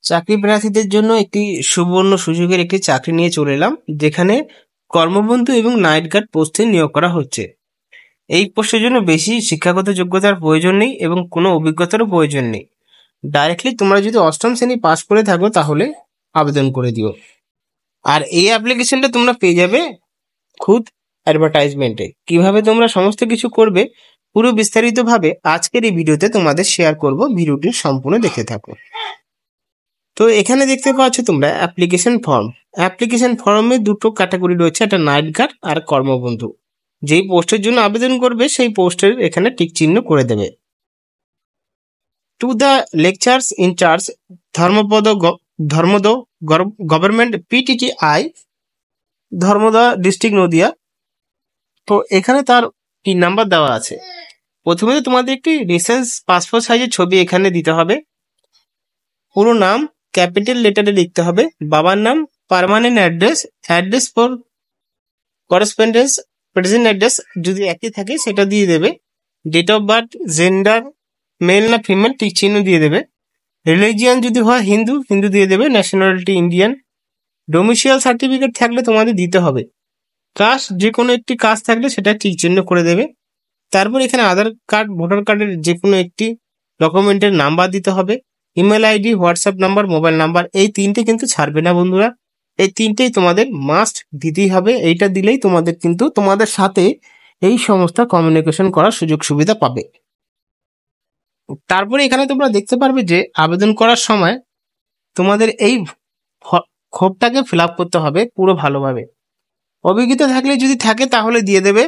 চাকরি প্রার্থীদের জন্য একটি সুবর্ণ সুযোগের একটি চাকরি নিয়ে চলে এলাম, যেখানে কর্মবন্ধু এবং নাইট গার্ড পোস্টে নিয়োগ করা হচ্ছে। এই পোস্টের জন্য বেশি শিক্ষাগত যোগ্যতার প্রয়োজন নেই এবং কোনো অভিজ্ঞতারও প্রয়োজন নেই। ডাইরেক্টলি তোমরা যদি অষ্টম শ্রেণী পাস করে থাকো তাহলে আবেদন করে দিও। আর এই অ্যাপ্লিকেশনটা তোমরা পেয়ে যাবে খুদ অ্যাডভার্টাইজমেন্টে। কিভাবে তোমরা সমস্ত কিছু করবে পুরো বিস্তারিতভাবে আজকের এই ভিডিওতে তোমাদের শেয়ার করব, ভিডিওটি সম্পূর্ণ দেখে থাকো। তো এখানে দেখতে পাচ্ছ তোমরা অ্যাপ্লিকেশন ফর্মে দুটো ক্যাটাগরি রয়েছে, একটা নাইট গার্ড আর কর্মবন্ধু। যেই পোস্টের জন্য আবেদন করবে সেই পোস্টের এখানে টিক চিহ্ন করে দেবে। To the lecturers in charge Dharmada government PTTI Dharmada district Nadia. তো এখানে তার পিন নাম্বার দেওয়া আছে। প্রথমে তোমাদের একটি রিসেন্ট পাসপোর্ট সাইজের ছবি এখানে দিতে হবে। পুরো নাম ক্যাপিটাল লেটারে লিখতে হবে। বাবার নাম, permanent address for correspondence, present address যদি একই থাকে সেটা দিয়ে দেবে। Date of birth, gender male না ফিমেল টিক চিহ্ন দিয়ে দেবে। রিলিজিয়ান যদি হয় হিন্দু দিয়ে দেবে। Nationality Indian. ডোমিসিয়াল সার্টিফিকেট থাকলে তোমাদের দিতে হবে। কাস্ট যে কোনো একটি কাস্ট থাকলে সেটা টিক চিহ্ন করে দেবে। তারপর এখানে আধার কার্ড, ভোটার কার্ডের যে কোনো একটি ডকুমেন্টের নাম্বার দিতে হবে। Email ID, WhatsApp number, mobile number, এই তিনটে কিন্তু ছাড়বে না বন্ধুরা। এই তিনটেই তোমাদের মাস্ট দিতেই হবে। এইটা দিলেই তোমাদের কিন্তু তোমাদের সাথে এই সমস্ত কমিউনিকেশন করার সুযোগ সুবিধা পাবে। তারপরে এখানে তোমরা দেখতে পারবে যে আবেদন করার সময় তোমাদের এই ক্ষোভটাকে ফিল আপ করতে হবে পুরো ভালোভাবে। অভিজ্ঞতা থাকলে যদি থাকে তাহলে দিয়ে দেবে।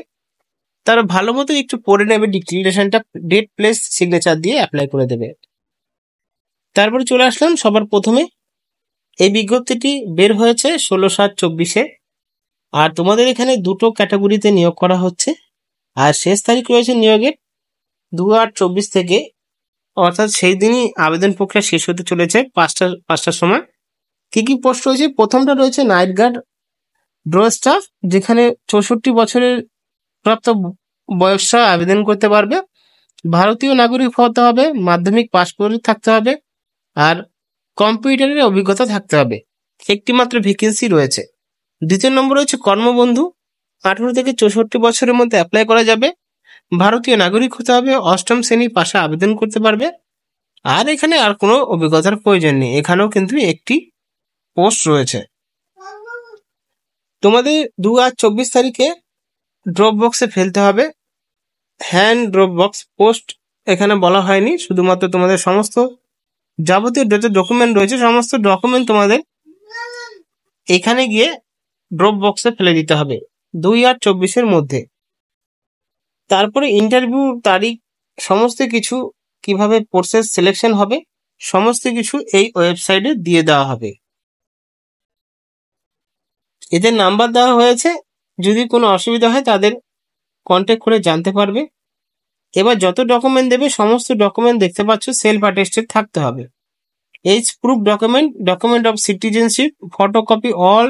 তার ভালো মতো একটু পড়ে নেবে ডিক্লারেশনটা, ডেট প্লেস সিগনেচার দিয়ে অ্যাপ্লাই করে দেবে। তারপরে চলে আসলাম সবার প্রথমে। এই বিজ্ঞপ্তিটি বের হয়েছে 16/7/24-এ। আর তোমাদের এখানে দুটো ক্যাটাগরিতে নিয়োগ করা হচ্ছে। আর শেষ তারিখ রয়েছে নিয়োগের 2/8/24 থেকে, অর্থাৎ সেই দিনই আবেদন প্রক্রিয়া শেষ হতে চলেছে 5টার সময়। কি কি পোস্ট রয়েছে? প্রথমটা রয়েছে নাইট গার্ড ড্র স্টাফ, যেখানে 64 বছরের প্রাপ্ত বয়সরা আবেদন করতে পারবে। ভারতীয় নাগরিক হতে হবে, মাধ্যমিক পাস করে থাকতে হবে, আর কম্পিউটারের অভিজ্ঞতা থাকতে হবে। একটি মাত্র ভ্যাকেন্সি রয়েছে। দ্বিতীয় নম্বর রয়েছে কর্মবন্ধু। 18 থেকে 64 বছরের মধ্যে অ্যাপ্লাই করা যাবে। ভারতীয় নাগরিক হতে হবে, অষ্টম শ্রেণী পাশে আবেদন করতে পারবে। আর এখানে আর কোনো অভিজ্ঞতার প্রয়োজন নেই। এখানেও কিন্তু একটি পোস্ট রয়েছে। তোমাদের 2/8/24 তারিখে ড্রপ বক্সে ফেলতে হবে। হ্যান্ড ড্রপ বক্স পোস্ট এখানে বলা হয়নি, শুধুমাত্র তোমাদের সমস্ত যাবতীয় যত ডকুমেন্ট রয়েছে সমস্ত ডকুমেন্ট তোমাদের এখানে গিয়ে ড্রপ বক্সে ফেলে দিতে হবে 2/8/24-এর মধ্যে। তারপরে ইন্টারভিউ তারিখ, সমস্ত কিছু, কিভাবে প্রসেস সিলেকশন হবে, সমস্ত কিছু এই ওয়েবসাইটে দিয়ে দেওয়া হবে। এদের নাম্বার দেওয়া হয়েছে, যদি কোনো অসুবিধা হয় তাদের কন্ট্যাক্ট করে জানতে পারবে। এবার যত ডকুমেন্ট দেবে সমস্ত ডকুমেন্ট দেখতে পাচ্ছ সেলফ অ্যাটেস্টেড থাকতে হবে। Age proof document of citizenship, photocopy all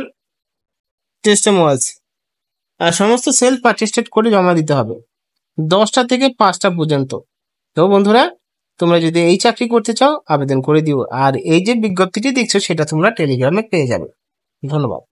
testimonials, আর সমস্ত সেলফ অ্যাটেস্টেড করে জমা দিতে হবে 10টা থেকে 5টা পর্যন্ত। তো বন্ধুরা, তোমরা যদি এই চাকরি করতে চাও আবেদন করে দিও। আর এই যে বিজ্ঞপ্তিটি দেখছো সেটা তোমরা টেলিগ্রামে পেয়ে যাবে। ধন্যবাদ।